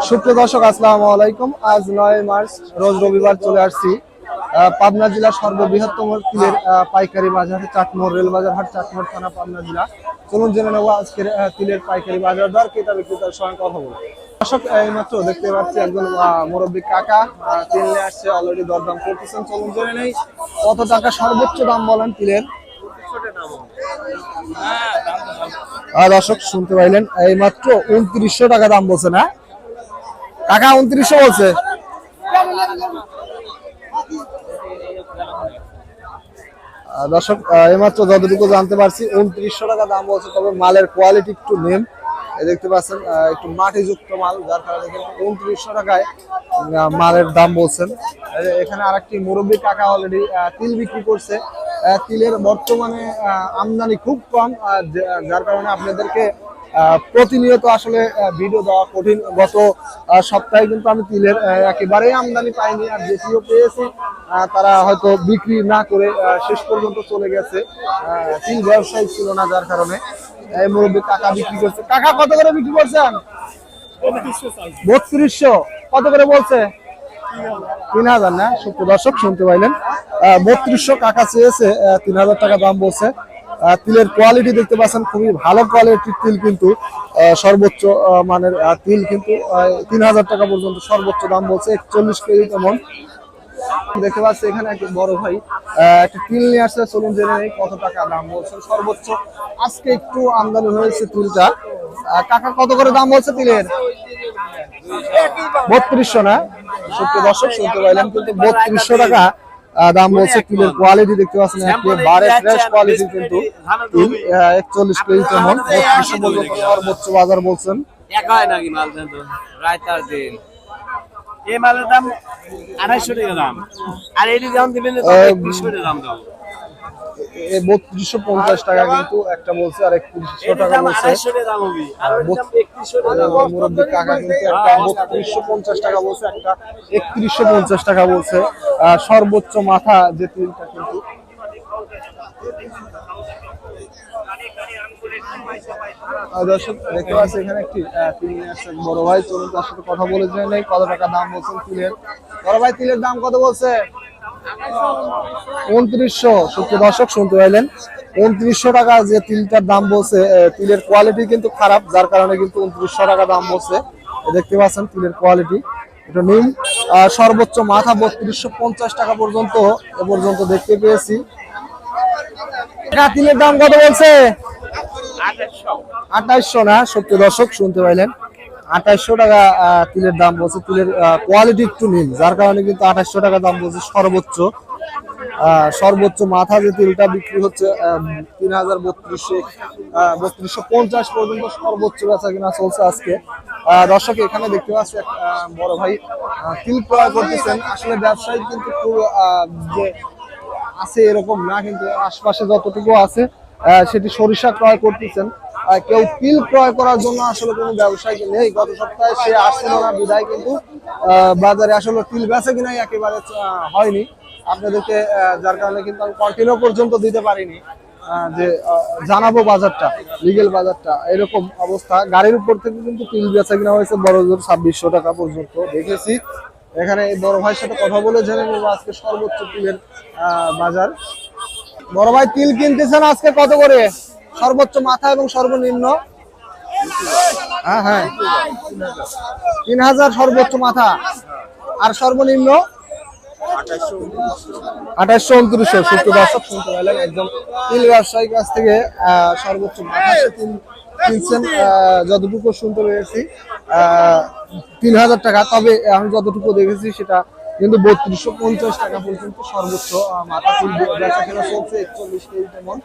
সুপ্রিয় দর্শক, আসসালামু আলাইকুম। আজ 9 মার্চ রোজ রবিবার চলে আসছি পাবনা জেলার সর্ববৃহত্তম তিলের পাইকারি বাজার চাটমোহর রেল বাজার হাট, চাটমোহর থানা, পাবনা জেলা। চলুন জেনে নেব আজকের তিলের পাইকারি বাজার দর, ক্রেতা বিক্রেতার সঙ্গে কথা বলবো। দর্শক, এইমাত্র দেখতে পাচ্ছি একজন মুরব্বী কাকা তিল নিয়ে আসছে, অলরেডি দরদাম করতেছেন। চলুন জেনে নেই কত টাকা সর্বোচ্চ দাম বলেন তিলের। দর্শক শুনতে পাইলেন, এইমাত্র 2900 টাকা দাম বলছে না কাকা? 2900 বলছে। দর্শক, এইমাত্র যতটুকু জানতে পারছি 2900 টাকা দাম বলছে, তবে মালের কোয়ালিটি একটু নেম দেখতে পাচ্ছেন, একটু মাটিযুক্ত মাল, যার কারণে 2900 টাকায় মালের দাম বলছেন। এখানে আরেকটি মুরব্বী কাকা অলরেডি তিল বিক্রি করছে। তিলের বর্তমানে আমদানি খুব কম, যার কারণে আপনাদেরকে প্রতিনিয়ত আসলে ভিডিও দেওয়া কঠিন। গত সপ্তাহে কিন্তু আমি তিলের একেবারেই আমদানি পাইনি, আর যেটিও পেয়েছি তারা হয়তো বিক্রি না করে শেষ পর্যন্ত চলে গেছে। তিল ব্যবসায়ী ছিল না, যার কারণে এই মুরব্বী কাকা বিক্রি করছে। কাকা কত করে বিক্রি করছেন? 3200। কত করে বলছে? 3000 না? সুপ্রিয় দর্শক শুনতে পাইলেন, 3200 কাকা চেয়েছে, 3000 টাকা দাম বলছে। তিলের কোয়ালিটি দেখতে পাচ্ছেন, খুবই ভালো কোয়ালিটির তিল, কিন্তু সর্বোচ্চ মানের তিল, কিন্তু 3000 টাকা পর্যন্ত সর্বোচ্চ দাম বলছে। 41 কেজি তেমন দেখতে পাচ্ছি। এখানে একটা বড় ভাই একটা তিল নিয়ে আসছে, চলুন জেনে নেই কত টাকা দাম বলছে সর্বোচ্চ। আজকে একটু আমদানি হয়েছে তিলটা। কাকা কত করে দাম বলছে তিলের? 3200 না? সুপ্রিয় দর্শক শুনতে পাইলেন, কিন্তু 3200 টাকা দাম বলছে। তিলের কোয়ালিটি দেখতে পাচ্ছেন, একেবারে ফ্রেশ কোয়ালিটি, কিন্তু তিল 41 কেজি তেমন 3200 পর্যন্ত সর্বোচ্চ বাজার বলছেন। এই মালের দাম 250 টাকা দাম, আর এই দাম দিবেন 2100 টাকা দাম দাও। 3250 টাকা কিন্তু একটা বলছে, আর 2100 টাকা বলছে। 250 টাকা দাম হবে, আর ওই দাম 2100 টাকা। মুরব্বি কাকা কিন্তু একটা 3250 টাকা বলছে, একটা 3150 টাকা বলছে। সর্বোচ্চ মাথা যে তিলটা, কিন্তু দর্শক দেখতে পাচ্ছি এখানে একটি তিল নিয়ে আসছে বড় ভাই। চলুন তার সাথে কথা বলে জেনে নেই কত টাকা দাম বলছেন তিলের। বড় ভাই, তিলের দাম কত বলছে? 2900। সুপ্রিয় দর্শক শুনতে পাইলেন, 2900 টাকা যে তিলটার দাম বলছে। তিলের কোয়ালিটি কিন্তু খারাপ, যার কারণে কিন্তু 2900 টাকা দাম বলছে। দেখতে পাচ্ছেন তিলের কোয়ালিটি এটা নিম। সর্বোচ্চ মাথা 3250 টাকা পর্যন্ত এ পর্যন্ত দেখতে পেয়েছি। তিলের দাম কত বলছে? 2800 না? সুপ্রিয় দর্শক শুনতে পাইলেন, 2800 টাকা তিলের দাম বলছে। তিলের কোয়ালিটি একটু নিম, যার কারণে কিন্তু 2800 টাকা দাম বলছে সর্বোচ্চ। সর্বোচ্চ মাথা যে তিলটা বিক্রি হচ্ছে 3250 পর্যন্ত সর্বোচ্চ বেচা কিনা চলছে আজকে। দর্শক এখানে দেখতে পাচ্ছি এক বড় ভাই তিল ক্রয় করতেছেন। আসলে ব্যবসায়ী কিন্তু খুব যে আছে এরকম না, কিন্তু আশপাশে যতটুকু আছে সেটি সরিষা ক্রয় করতেছেন। কেউ তিল ক্রয় করার জন্য আসলে কোনো ব্যবসায়ী নেই। গত সপ্তাহে সে আসছিল না, বিদায় কিন্তু বাজারে আসলে তিল বেচা কিনাই একেবারে হয়নি আপনাদেরকে, যার কারণে কিন্তু আমি কন্টিনিউ পর্যন্ত দিতে পারিনি যে জানাবো বাজারটা, লিগেল বাজারটা। এরকম অবস্থা, গাড়ির উপর থেকে কিন্তু তিল বেচা কিনা হয়েছে বড় জোর 2600 টাকা পর্যন্ত দেখেছি। এখানে এই বড় ভাইয়ের সাথে কথা বলে জেনে নেবো আজকে সর্বোচ্চ তিলের বাজার। বড় ভাই, তিল কিনতেছেন আজকে কত করে সর্বোচ্চ মাথা এবং সর্বনিম্ন? হ্যাঁ, 3000 সর্বোচ্চ মাথা, আর সর্বনিম্ন 2800 2900। সুপ্রিয় দর্শক শুনতে পেলেন, একদম তিল ব্যবসায়ীর কাছ থেকে সর্বোচ্চ মাথা তিল কিনছেন, যতটুকু শুনতে পেরেছি 3000 টাকা। তবে আমি যতটুকু দেখেছি সেটা কিন্তু 3250 টাকা পর্যন্ত সর্বোচ্চ মাথা তিল বেচা কেনা চলছে। 41 কেজি তেমন